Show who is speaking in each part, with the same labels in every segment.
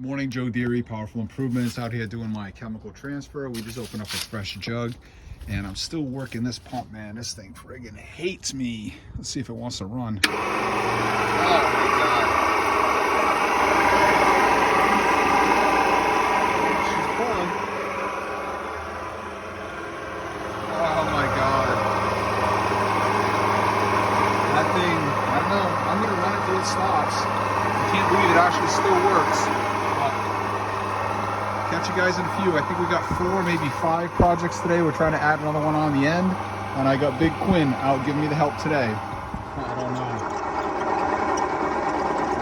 Speaker 1: Morning, Joe Deary, Powerful Improvements, out here doing my chemical transfer. We just opened up a fresh jug and I'm still working this pump, man. This thing friggin' hates me. Let's see if it wants to run. Oh my God. She's pulling. Oh my God. That thing, I don't know. I'm gonna run it till it stops. I can't believe it actually still works. Catch you guys in a few. I think we got 4, maybe 5 projects today. We're trying to add another one on the end. And I got Big Quinn out giving me the help today. I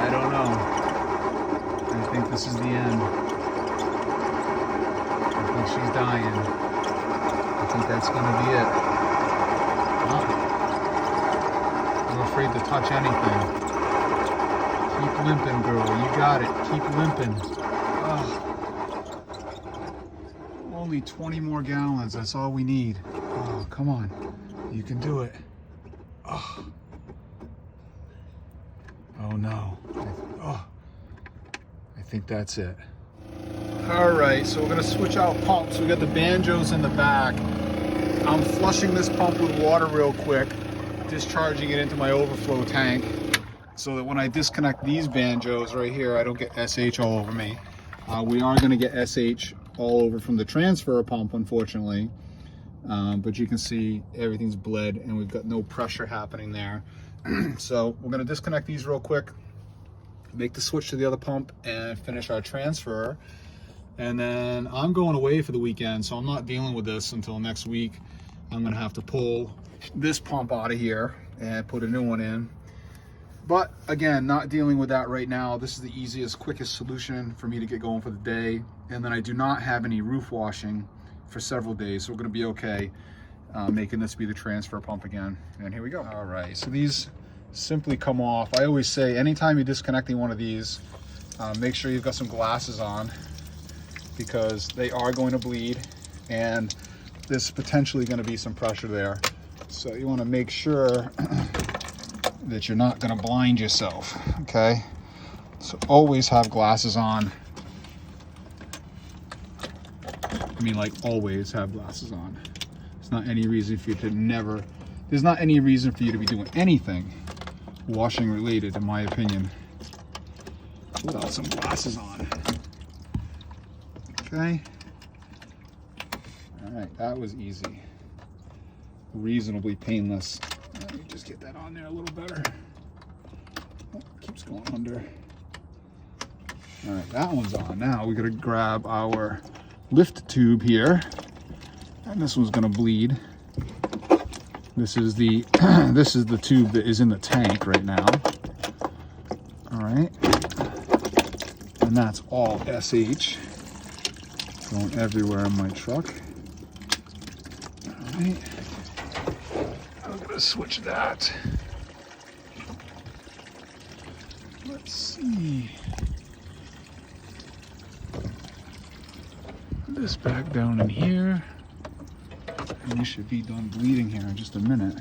Speaker 1: don't know. I think this is the end. I think she's dying. I think that's going to be it. I'm afraid to touch anything. Keep limping, girl. You got it. Keep limping. Oh. Only 20 more gallons. That's all we need. Oh, come on. You can do it. Oh, oh no. I think that's it. All right, so we're gonna switch out pumps. We got the banjos in the back. I'm flushing this pump with water real quick, discharging it into my overflow tank so that when I disconnect these banjos right here, I don't get SH all over me. We are gonna get SH all over from the transfer pump, unfortunately, but you can see everything's bled and we've got no pressure happening there. So we're going to disconnect these real quick, make the switch to the other pump and finish our transfer, and then I'm going away for the weekend, so I'm not dealing with this until next week. I'm going to have to pull this pump out of here and put a new one in. But again, not dealing with that right now. This is the easiest, quickest solution for me to get going for the day. And then I do not have any roof washing for several days, so we're gonna be okay making this be the transfer pump again. And here we go. All right, so these simply come off. I always say, anytime you're disconnecting one of these, make sure you've got some glasses on, because they are going to bleed and there's potentially gonna be some pressure there. So you wanna make sure that you're not going to blind yourself, okay? So always have glasses on. I mean, like, always have glasses on. There's not any reason for you to there's not any reason for you to be doing anything washing related, in my opinion, without some glasses on. Okay? All right, that was easy. Reasonably painless. Let me just get that on there a little better. Oh, keeps going under. All right, that one's on. Now we gotta grab our lift tube here, and this one's gonna bleed. This is the this is the tube that is in the tank right now. All right, and that's all SH going everywhere in my truck. All right. I'm gonna switch that. Let's see. Put this back down in here. And we should be done bleeding here in just a minute.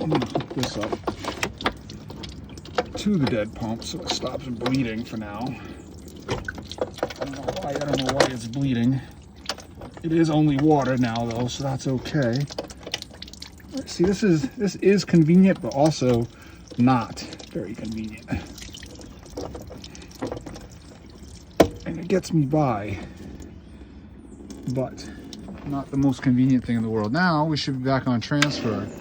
Speaker 1: I'm gonna hook this up to the dead pump so it stops bleeding for now. I don't know why it's bleeding. It is only water now though, so that's okay. See, this is convenient, but also not very convenient. And it gets me by, but not the most convenient thing in the world. Now we should be back on transfer. There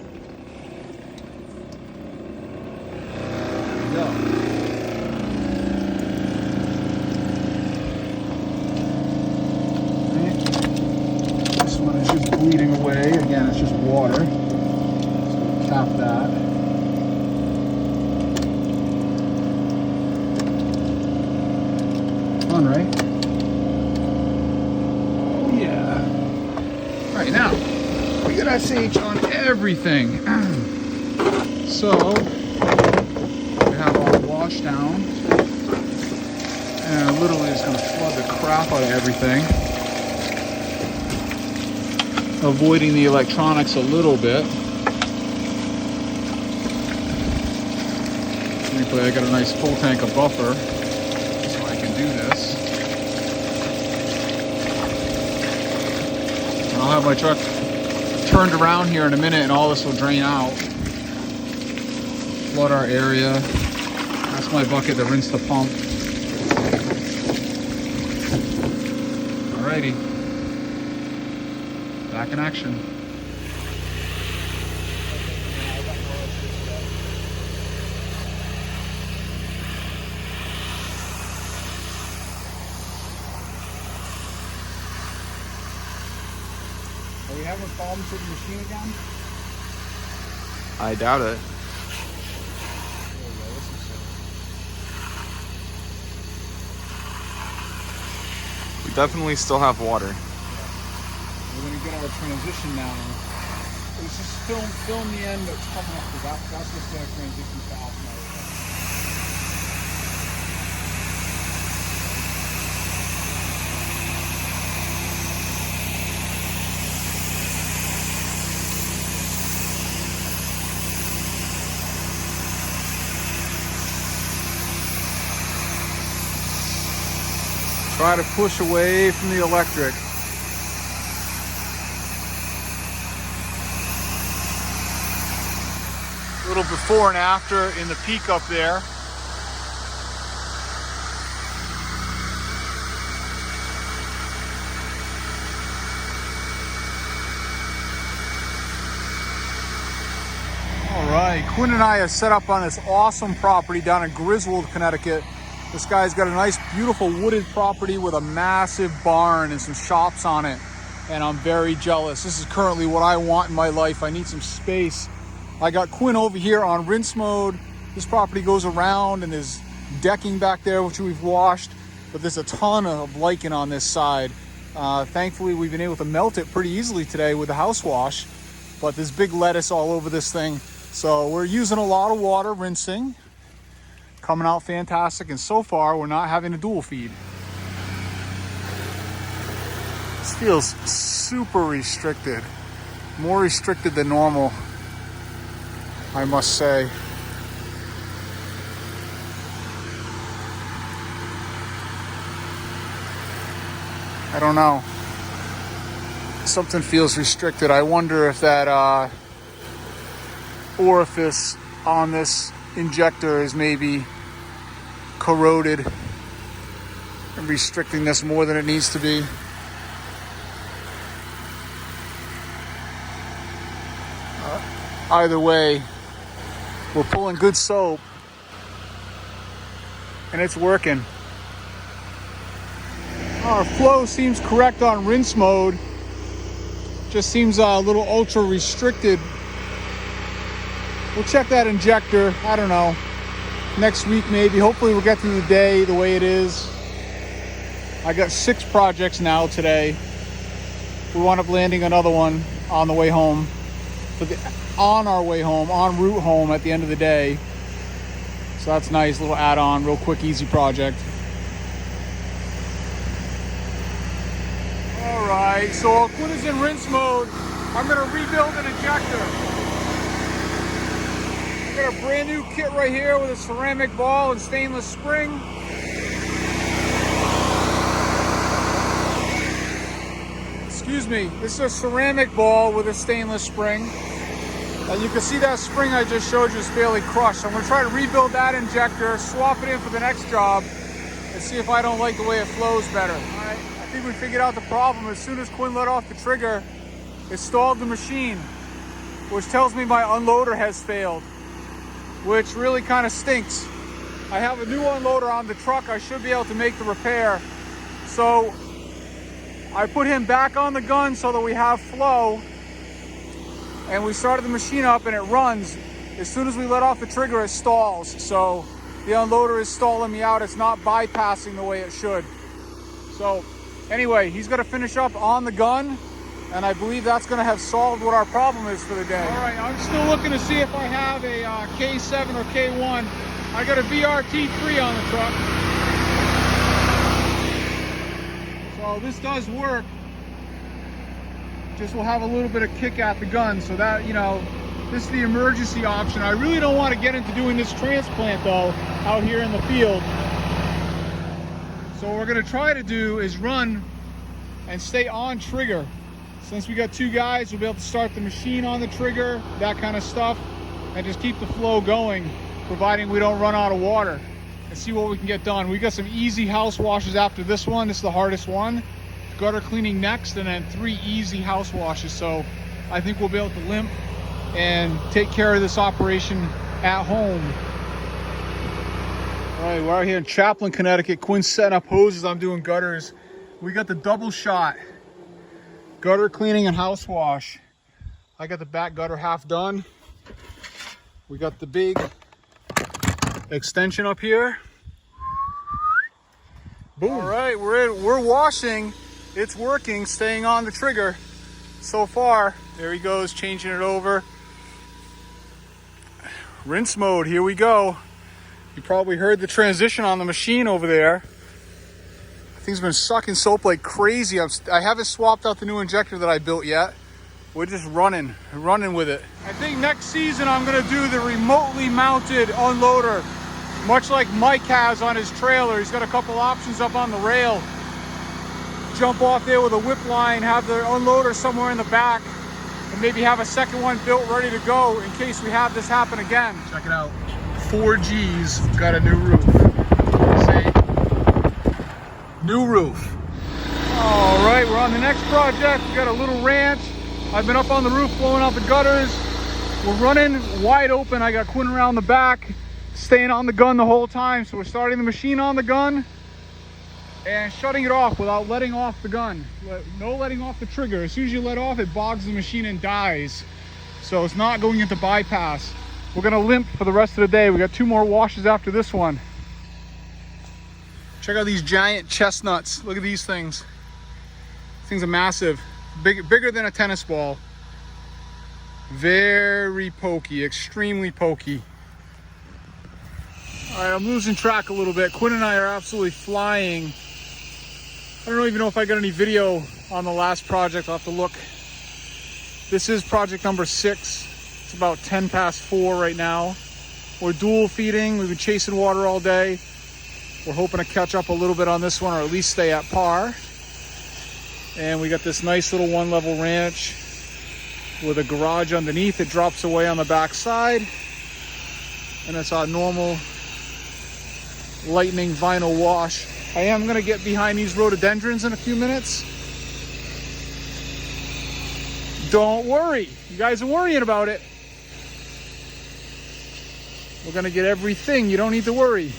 Speaker 1: we go. Right. This one is just bleeding away. Again, it's just water. Tap that. Fun, right? Oh yeah. All right, now we got SH on everything. So we have our wash down, and literally it's going to flood the crap out of everything, avoiding the electronics a little bit. Thankfully, I got a nice full tank of buffer, so I can do this. And I'll have my truck turned around here in a minute and all this will drain out. Flood our area. That's my bucket to rinse the pump. Alrighty. Back in action. Are we having problems with the machine again?
Speaker 2: I doubt it. We definitely still have water.
Speaker 1: We're gonna get our transition now. Let's just film the end that's coming up, because that's what's gonna transition to alpha. Try to push away from the electric. A little before and after in the peak up there. All right, Quinn and I have set up on this awesome property down in Griswold, Connecticut. This guy's got a nice, beautiful wooded property with a massive barn and some shops on it. And I'm very jealous. This is currently what I want in my life. I need some space. I got Quinn over here on rinse mode. This property goes around and there's decking back there, which we've washed, but there's a ton of lichen on this side. Thankfully, we've been able to melt it pretty easily today with the house wash, but there's big lettuce all over this thing. So we're using a lot of water rinsing. Coming out fantastic, and so far we're not having a dual feed. This feels super restricted, more restricted than normal, I must say. I don't know, something feels restricted. I wonder if that orifice on this injector is maybe corroded and restricting this more than it needs to be. Either way, we're pulling good soap and it's working. Our flow seems correct on rinse mode, just seems a little ultra restricted. We'll check that injector, I don't know, next week maybe. Hopefully we'll get through the day the way it is. I got 6 projects now today. We wound up landing another one on the way home. On our way home, en route home at the end of the day. So that's nice, little add-on, real quick, easy project. All right, so while Quinn is in rinse mode, I'm gonna rebuild an injector. Got a brand new kit right here with a ceramic ball and stainless spring. Excuse me, this is a ceramic ball with a stainless spring. And you can see that spring I just showed you is fairly crushed. So I'm gonna try to rebuild that injector, swap it in for the next job, and see if I don't like the way it flows better. All right, I think we figured out the problem. As soon as Quinn let off the trigger, it stalled the machine, which tells me my unloader has failed, which really kind of stinks. I have a new unloader on the truck. I should be able to make the repair. So I put him back on the gun so that we have flow, and we started the machine up and it runs. As soon as we let off the trigger, it stalls. So the unloader is stalling me out. It's not bypassing the way it should. So anyway, he's gonna finish up on the gun, and I believe that's gonna have solved what our problem is for the day. All right, I'm still looking to see if I have a K7 or K1. I got a VRT3 on the truck. So this does work. Just will have a little bit of kick at the gun, so that, you know, this is the emergency option. I really don't want to get into doing this transplant though out here in the field. So what we're gonna try to do is run and stay on trigger. Since we got 2 guys, we'll be able to start the machine on the trigger, that kind of stuff, and just keep the flow going, providing we don't run out of water, and see what we can get done. We got some easy house washes after this one. This is the hardest one. Gutter cleaning next, and then 3 easy house washes. So I think we'll be able to limp and take care of this operation at home. All right, we're out here in Chaplin, Connecticut. Quinn's setting up hoses. I'm doing gutters. We got the double shot. Gutter cleaning and house wash. I got the back gutter half done. We got the big extension up here. Boom. All right, we're washing. It's working, staying on the trigger so far. There he goes, changing it over. Rinse mode, here we go. You probably heard the transition on the machine over there. Thing's been sucking soap like crazy. I haven't swapped out the new injector that I built yet. We're just running with it. I think next season I'm gonna do the remotely mounted unloader, much like Mike has on his trailer. He's got a couple options up on the rail. Jump off there with a whip line, have the unloader somewhere in the back, and maybe have a second one built ready to go in case we have this happen again. Check it out. 4G's got a new roof. See? New roof. All right, we're on the next project. We got a little ranch. I've been up on the roof blowing out the gutters. We're running wide open. I got Quinn around the back, staying on the gun the whole time. So we're starting the machine on the gun and shutting it off without letting off the gun. No letting off the trigger. As soon as you let off, it bogs the machine and dies. So it's not going into bypass. We're gonna limp for the rest of the day. We got 2 more washes after this one. Check out these giant chestnuts. Look at these things. These things are massive. Bigger than a tennis ball. Very pokey, extremely pokey. All right, I'm losing track a little bit. Quinn and I are absolutely flying. I don't even know if I got any video on the last project. I'll have to look. This is project number 6. It's about 10 past 4 right now. We're dual feeding. We've been chasing water all day. We're hoping to catch up a little bit on this one, or at least stay at par. And we got this nice little 1-level ranch with a garage underneath. It drops away on the back side. And it's our normal lightning vinyl wash. I am gonna get behind these rhododendrons in a few minutes. Don't worry, you guys are worrying about it. We're gonna get everything, you don't need to worry.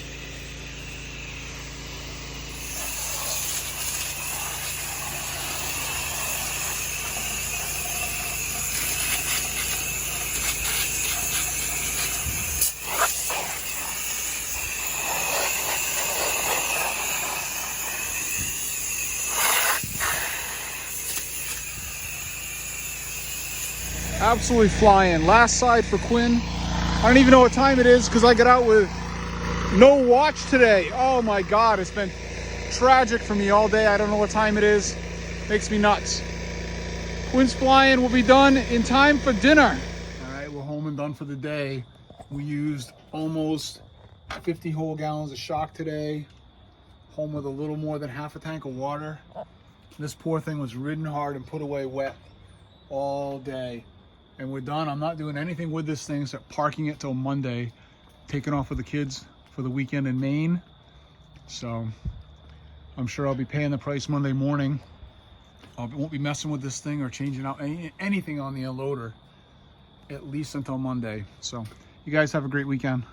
Speaker 1: Absolutely flying. Last side for Quinn. I don't even know what time it is because I got out with no watch today. Oh my God, it's been tragic for me all day. I don't know what time it is. Makes me nuts. Quinn's flying. We'll be done in time for dinner. All right, we're home and done for the day. We used almost 50 whole gallons of shock today. Home with a little more than half a tank of water. This poor thing was ridden hard and put away wet all day. And we're done. I'm not doing anything with this thing except parking it till Monday, taking off with the kids for the weekend in Maine. So I'm sure I'll be paying the price Monday morning. I won't be messing with this thing or changing out anything on the unloader at least until Monday. So you guys have a great weekend.